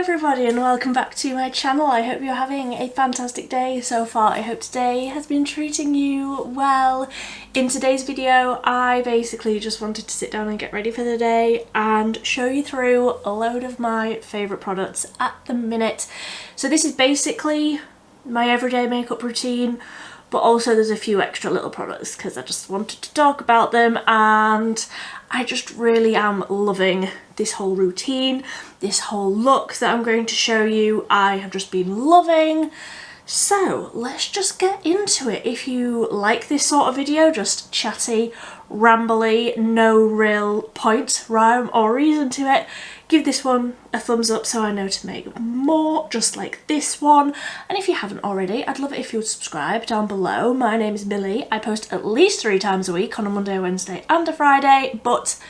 everybody and welcome back to my channel. I hope you're having a fantastic day so far. I hope today has been treating you well. In today's video I basically just wanted to sit down and get ready for the day and show you through a load of my favourite products at the minute. So this is basically my everyday makeup routine, but also there's a few extra little products because I just wanted to talk about them, and I just really am loving this whole routine, this whole look that I'm going to show you. I have just been loving. So let's just get into it. If you like this sort of video, just chatty, rambly, no real point, rhyme or reason to it, give this one a thumbs up so I know to make more just like this one. And if you haven't already, I'd love it if you would subscribe down below. My name is Millie. I post at least 3 times a week on a Monday, Wednesday and a Friday, but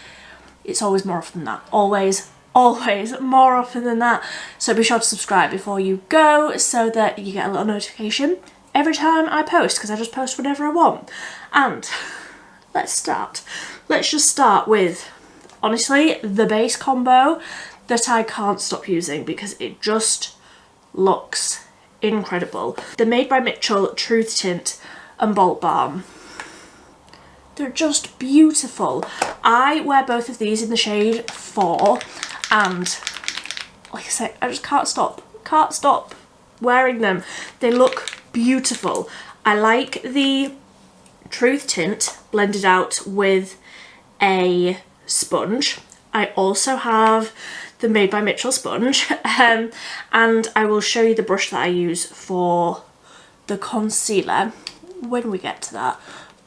it's always more often than that. Always more often than that. So be sure to subscribe before you go so that you get a little notification every time I post, because I just post whenever I want. And let's start. Let's just start with, honestly, the base combo that I can't stop using because it just looks incredible. The Made by Mitchell Truth Tint and Bolt Balm. They're just beautiful. I wear both of these in the shade 4, and like I say, I just can't stop wearing them. They look beautiful. I like the Truth Tint blended out with a sponge. I also have the Made by Mitchell sponge, and I will show you the brush that I use for the concealer when we get to that.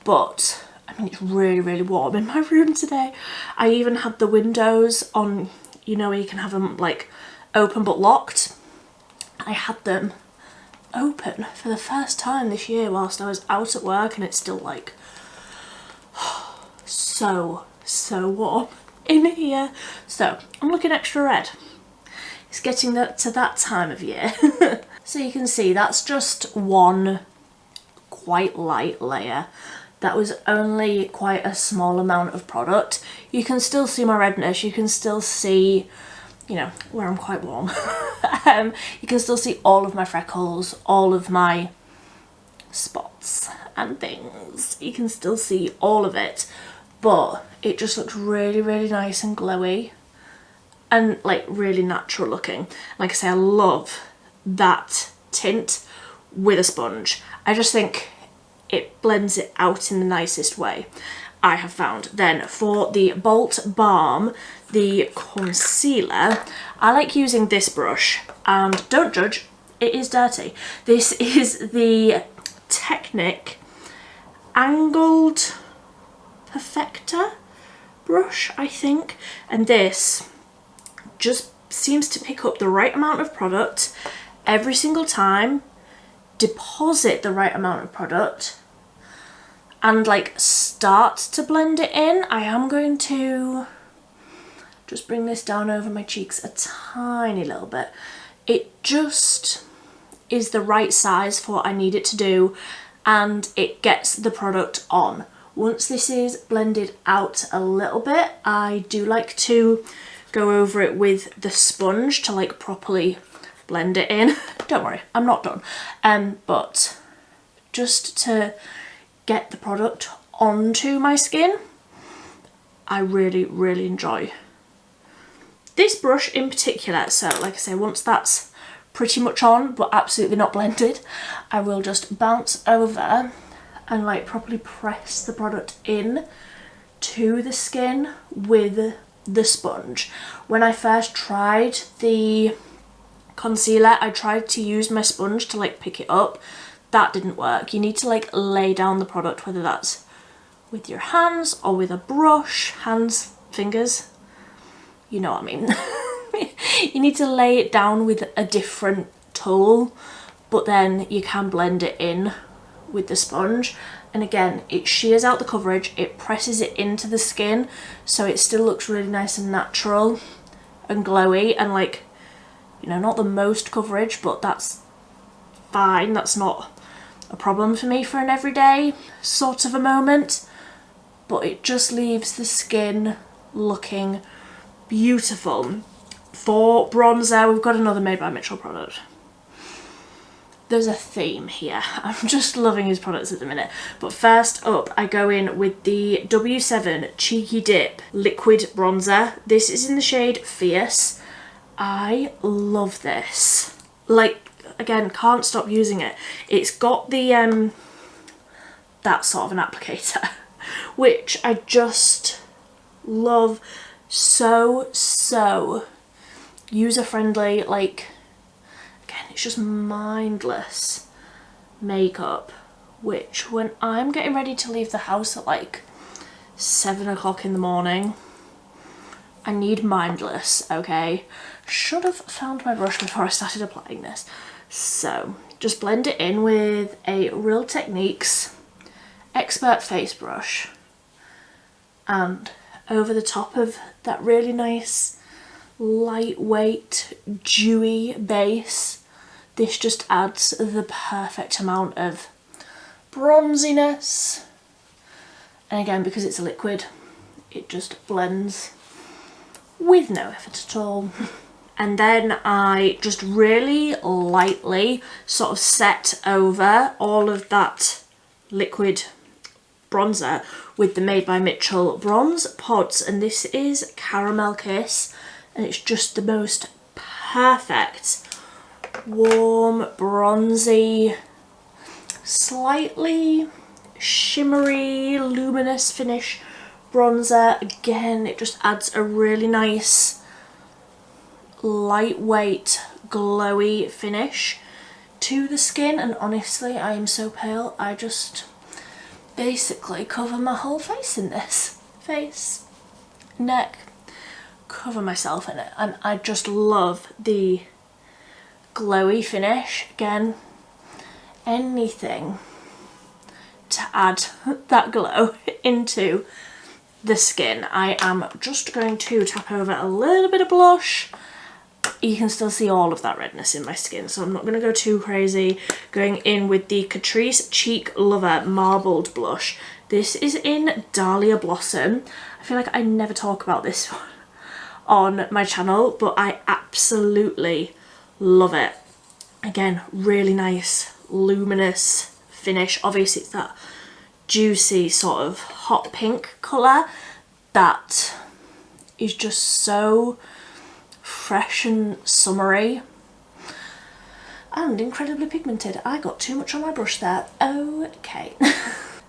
But I mean, it's really warm in my room today. I even had the windows on, you know, where you can have them like open but locked. I had them open for the first time this year whilst I was out at work, and it's still like so warm in here. So I'm looking extra red. It's getting to that time of year. So you can see that's just one quite light layer. That was only quite a small amount of product. You can still see my redness, you can still see, you know, where I'm quite warm. You can still see all of my freckles, all of my spots and things. You can still see all of it, but it just looks really nice and glowy and like really natural looking. Like I say, I love that tint with a sponge. I just think it blends it out in the nicest way, I have found. Then for the Bolt Balm, the concealer, I like using this brush, and don't judge, it is dirty. This is the Technic Angled Perfector brush, I think, and this just seems to pick up the right amount of product every single time, deposit the right amount of product, and like start to blend it in. I am going to just bring this down over my cheeks a tiny little bit. It just is the right size for what I need it to do, and it gets the product on. Once this is blended out a little bit, I do like to go over it with the sponge to like properly blend it in. Don't worry, I'm not done. But just to get the product onto my skin, I really enjoy this brush in particular. So like I say, once that's pretty much on but absolutely not blended, I will just bounce over and like properly press the product in to the skin with the sponge. When I first tried the concealer, I tried to use my sponge to like pick it up. That didn't work. You need to like lay down the product, whether that's with your hands or with a brush. Hands, fingers, you know what I mean. You need to lay it down with a different tool, but then you can blend it in with the sponge. And again, it shears out the coverage, it presses it into the skin, so it still looks really nice and natural and glowy, and like, you know, not the most coverage, but that's fine. That's not a problem for me for an everyday sort of a moment, but it just leaves the skin looking beautiful. For bronzer, we've got another Made by Mitchell product. There's a theme here. I'm just loving his products at the minute. But first up, I go in with the W7 Cheeky Dip Liquid Bronzer. This is in the shade Fierce. I love this. Like, again, can't stop using it. It's got the, that sort of an applicator, which I just love. So user-friendly, like, again, it's just mindless makeup, which when I'm getting ready to leave the house at like 7 o'clock in the morning, I need mindless, okay? Should have found my brush before I started applying this. So just blend it in with a Real Techniques Expert Face Brush, and over the top of that really nice lightweight dewy base, this just adds the perfect amount of bronziness. And again, because it's a liquid, it just blends with no effort at all. And then I just really lightly sort of set over all of that liquid bronzer with the Made by Mitchell Bronze Pods, and this is Caramel Kiss, and it's just the most perfect warm, bronzy, slightly shimmery, luminous finish bronzer. Again, it just adds a really nice lightweight glowy finish to the skin, and honestly, I am so pale, I just basically cover my whole face in this. Face, neck, cover myself in it, and I just love the glowy finish. Again, anything to add that glow into the skin. I am just going to tap over a little bit of blush. You can still see all of that redness in my skin, so I'm not going to go too crazy. Going in with the Catrice Cheek Lover Marbled Blush. This is in Dahlia Blossom. I feel like I never talk about this one on my channel, but I absolutely love it. Again, really nice, luminous finish. Obviously, it's that juicy sort of hot pink colour that is just so fresh and summery and incredibly pigmented. I got too much on my brush there. Okay.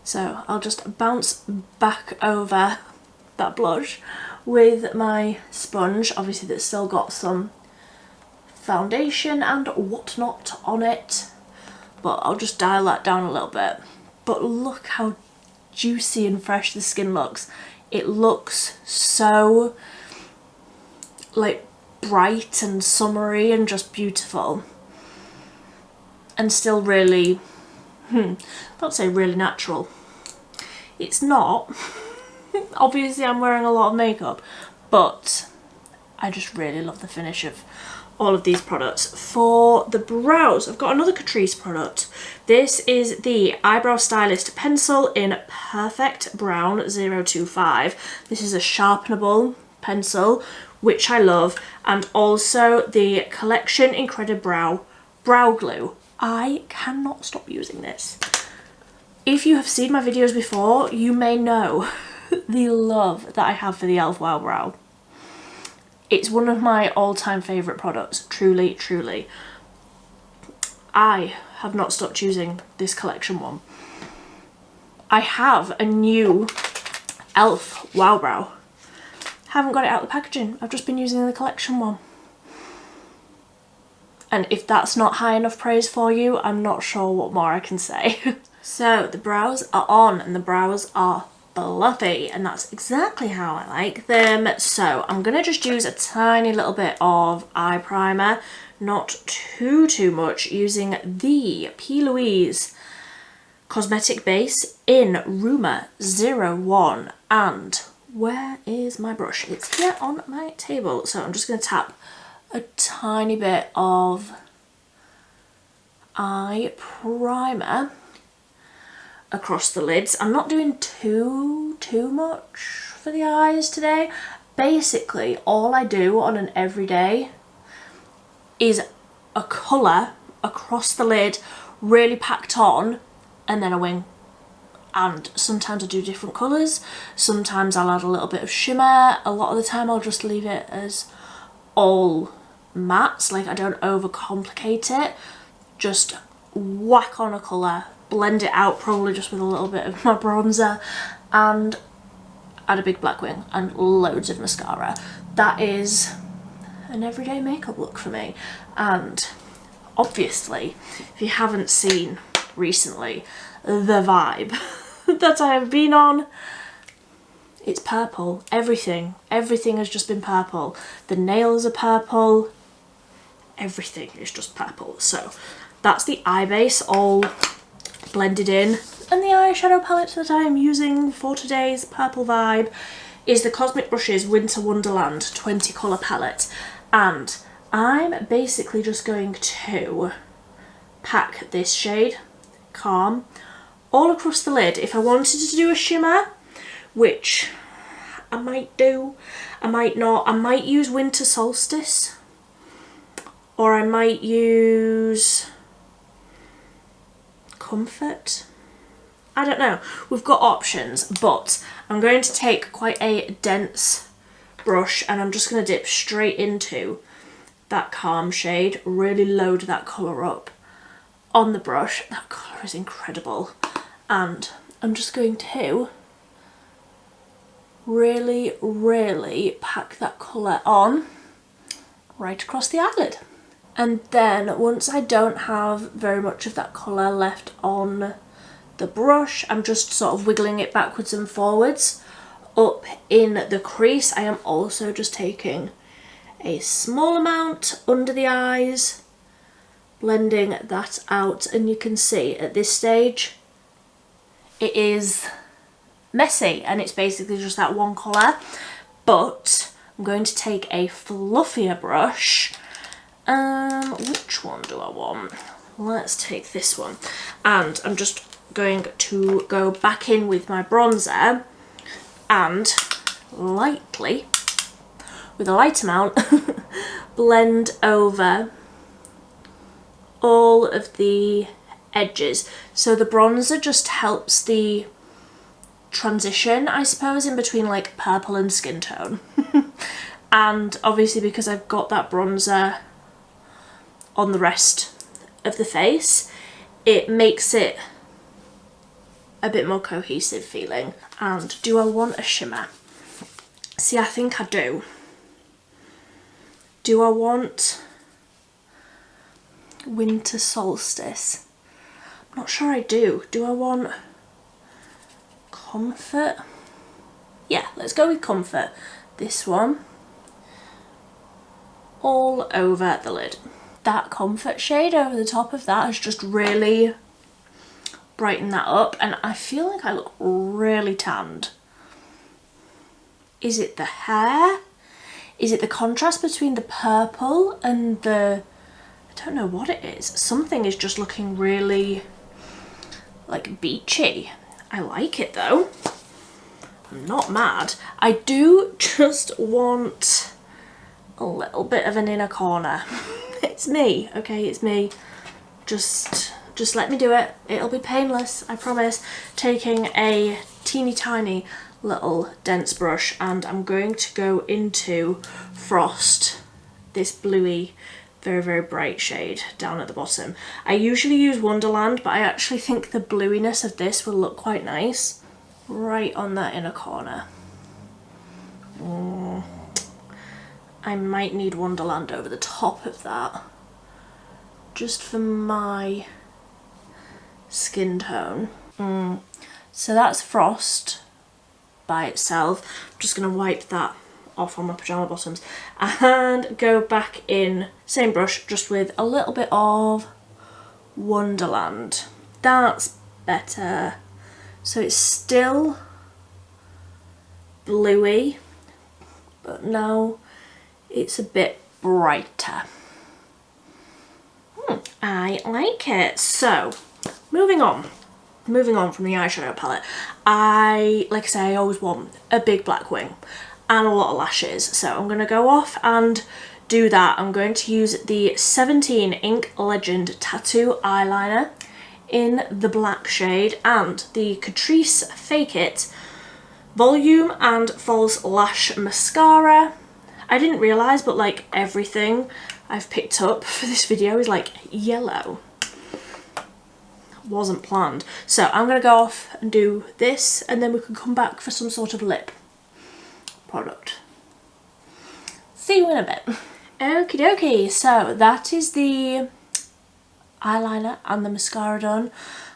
So I'll just bounce back over that blush with my sponge. Obviously that's still got some foundation and whatnot on it, but I'll just dial that down a little bit. But look how juicy and fresh the skin looks. It looks so like bright and summery and just beautiful, and still really, don't say really natural. It's not. Obviously I'm wearing a lot of makeup, but I just really love the finish of all of these products. For the brows, I've got another Catrice product. This is the Eyebrow Stylist Pencil in Perfect Brown 025. This is a sharpenable pencil, which I love, and also the Collection Incredible Brow Glue. I cannot stop using this. If you have seen my videos before, you may know the love that I have for the e.l.f. Wow Brow. It's one of my all-time favourite products, truly, truly. I have not stopped using this collection one. I have a new e.l.f. Wow Brow. Haven't got it out of the packaging. I've just been using the collection one. And if that's not high enough praise for you, I'm not sure what more I can say. So the brows are on and the brows are fluffy, and that's exactly how I like them. So I'm gonna just use a tiny little bit of eye primer, not too much, using the P. Louise Cosmetic Base in Rumour 01. And where is my brush? It's here on my table. So I'm just gonna tap a tiny bit of eye primer across the lids. I'm not doing too much for the eyes today. basically all I do on an everyday is a colour across the lid, really packed on, and then a wing. And sometimes I do different colours, sometimes I'll add a little bit of shimmer, a lot of the time I'll just leave it as all mattes, like I don't overcomplicate it, just whack on a colour, blend it out probably just with a little bit of my bronzer, and add a big black wing and loads of mascara. That is an everyday makeup look for me. And obviously, if you haven't seen recently the vibe that I have been on, it's purple. Everything has just been purple. The nails are purple, everything is just purple. So that's the eye base all blended in, and the eyeshadow palette that I am using for today's purple vibe is the Cosmic Brushes Winter Wonderland 20 colour palette, and I'm basically just going to pack this shade, Calm, all across the lid. If I wanted to do a shimmer, which I might do, I might not, I might use Winter Solstice, or I might use Comfort. I don't know, we've got options, but I'm going to take quite a dense brush and I'm just going to dip straight into that Calm shade, really load that colour up on the brush. That colour is incredible, and I'm just going to really pack that colour on right across the eyelid. And then once I don't have very much of that colour left on the brush, I'm just sort of wiggling it backwards and forwards up in the crease. I am also just taking a small amount under the eyes, blending that out, and you can see at this stage it is messy and it's basically just that one colour. But I'm going to take a fluffier brush. Which one do I want? Let's take this one, and I'm just going to go back in with my bronzer and lightly, with a light amount, blend over all of the edges. So the bronzer just helps the transition, I suppose, in between like purple and skin tone. And obviously because I've got that bronzer on the rest of the face, it makes it a bit more cohesive feeling. And do I want a shimmer? See, I think I do. Do I want Winter Solstice? I'm not sure I do. Do I want Comfort? Yeah, let's go with Comfort. This one. All over the lid. That Comfort shade over the top of that has just really brightened that up, and I feel like I look really tanned. Is it the hair? Is it the contrast between the purple and the... I don't know what it is. Something is just looking really like beachy. I like it though. I'm not mad. I do just want a little bit of an inner corner. It's me, okay, it's me. Just let me do it. It'll be painless, I promise. Taking a teeny tiny little dense brush, and I'm going to go into Frost, this bluey, very bright shade down at the bottom. I usually use Wonderland, but I actually think the bluiness of this will look quite nice right on that inner corner. I might need Wonderland over the top of that, just for my skin tone. So that's Frost by itself. I'm just going to wipe that off on my pyjama bottoms and go back in, same brush, just with a little bit of Wonderland. That's better. So it's still bluey, but now it's a bit brighter. I like it. So moving on from the eyeshadow palette, like I say, I always want a big black wing, and a lot of lashes. So I'm going to go off and do that. I'm going to use the 17 Ink Legend Tattoo Eyeliner in the black shade and the Catrice Fake It Volume and False Lash Mascara. I didn't realise, but like everything I've picked up for this video is like yellow. Wasn't planned. So I'm going to go off and do this, and then we can come back for some sort of lip product. See you in a bit. Okie dokie, so that is the eyeliner and the mascara done.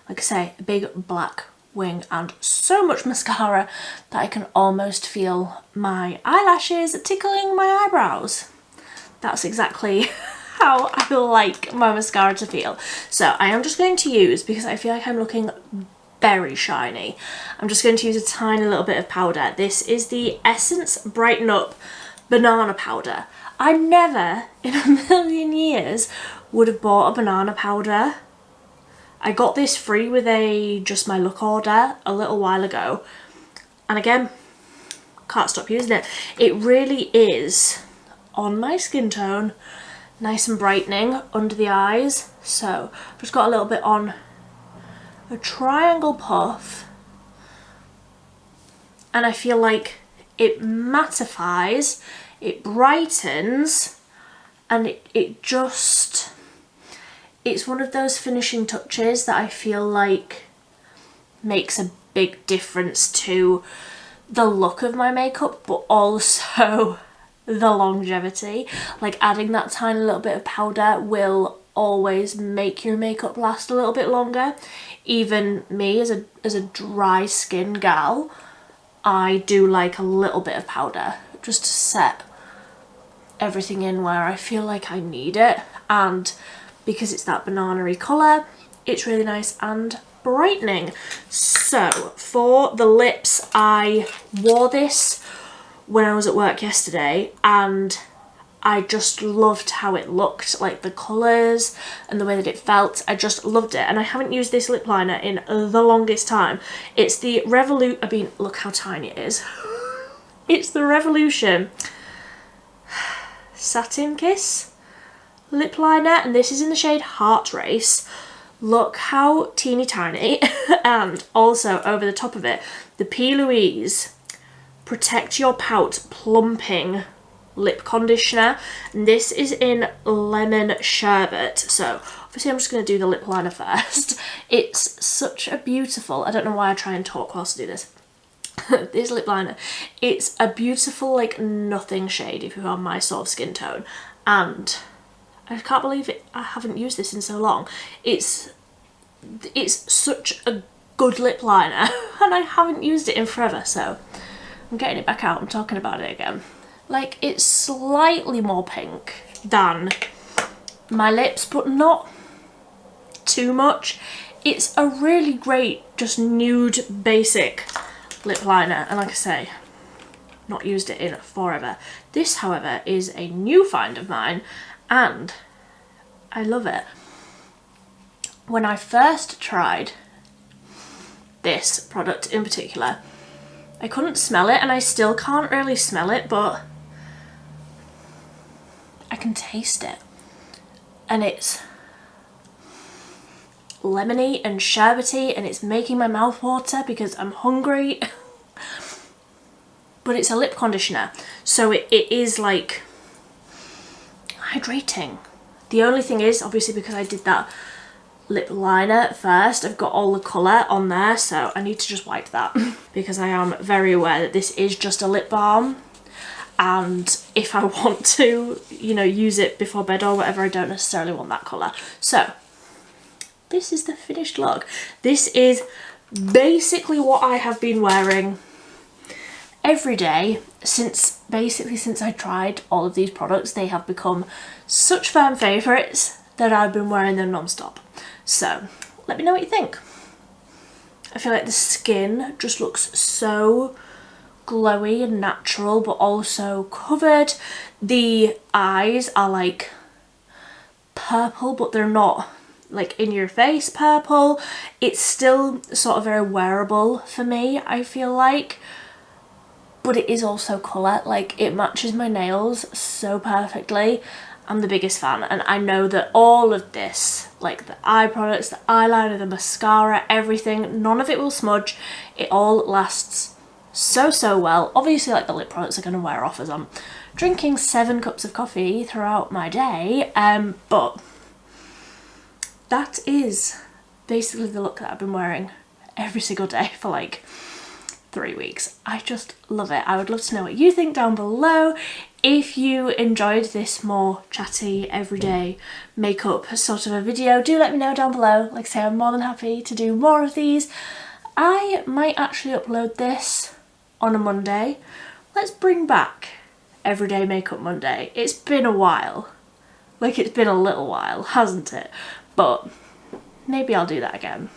Like I say, a big black wing and so much mascara that I can almost feel my eyelashes tickling my eyebrows. That's exactly how I like my mascara to feel. So I am just going to use, because I feel like I'm looking very shiny, I'm just going to use a tiny little bit of powder. This is the Essence Brighten Up Banana Powder. I never in a million years would have bought a banana powder. I got this free with a Just My Look order a little while ago, and again, can't stop using it. It really is on my skin tone, nice and brightening under the eyes. So I've just got a little bit on a triangle puff, and I feel like it mattifies, it brightens, and it just, it's one of those finishing touches that I feel like makes a big difference to the look of my makeup, but also the longevity. Like adding that tiny little bit of powder will always make your makeup last a little bit longer. Even me as a dry skin gal, I do like a little bit of powder just to set everything in where I feel like I need it, and because it's that banana-y colour, it's really nice and brightening. So for the lips, I wore this when I was at work yesterday and I just loved how it looked, like the colours and the way that it felt. I just loved it, and I haven't used this lip liner in the longest time. It's the look how tiny it is. It's the Revolution Satin Kiss lip liner, and this is in the shade Heart Race. Look how teeny tiny. And also over the top of it, the P. Louise Protect Your Pout Plumping Lip Conditioner, and this is in Lemon Sherbet. So obviously I'm just going to do the lip liner first. It's such a beautiful, I don't know why I try and talk whilst I do this, this lip liner, it's a beautiful like nothing shade if you're on my sort of skin tone, and I can't believe it, I haven't used this in so long. It's such a good lip liner and I haven't used it in forever, so I'm getting it back out, I'm talking about it again. Like, it's slightly more pink than my lips, but not too much. It's a really great, just nude, basic lip liner. And like I say, not used it in forever. This, however, is a new find of mine, and I love it. When I first tried this product in particular, I couldn't smell it, and I still can't really smell it, but I can taste it, and it's lemony and sherbety, and it's making my mouth water because I'm hungry. But it's a lip conditioner, so it is like hydrating. The only thing is, obviously, because I did that lip liner first, I've got all the colour on there, so I need to just wipe that because I am very aware that this is just a lip balm. And if I want to, you know, use it before bed or whatever, I don't necessarily want that colour. So this is the finished look. This is basically what I have been wearing every day since I tried all of these products. They have become such fan favourites that I've been wearing them non-stop. So let me know what you think. I feel like the skin just looks so glowy and natural, but also covered. The eyes are like purple, but they're not like in your face purple. It's still sort of very wearable for me, I feel like, but it is also colour. Like, it matches my nails so perfectly. I'm the biggest fan, and I know that all of this, like the eye products, the eyeliner, the mascara, everything, none of it will smudge. It all lasts so well. Obviously, like, the lip products are going to wear off as I'm drinking 7 cups of coffee throughout my day, but that is basically the look that I've been wearing every single day for like 3 weeks. I just love it. I would love to know what you think down below. If you enjoyed this more chatty, everyday makeup sort of a video, do let me know down below. Like I say, I'm more than happy to do more of these. I might actually upload this on a Monday. Let's bring back Everyday Makeup Monday. It's been a while. Like, it's been a little while, hasn't it? But maybe I'll do that again.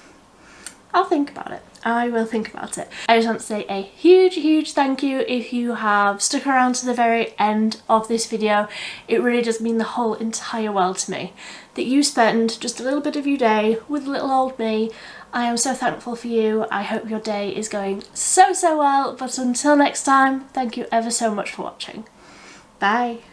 I'll think about it. I will think about it. I just want to say a huge thank you if you have stuck around to the very end of this video. It really does mean the whole entire world to me that you spend just a little bit of your day with little old me. I am so thankful for you. I hope your day is going so well, but until next time, thank you ever so much for watching. Bye.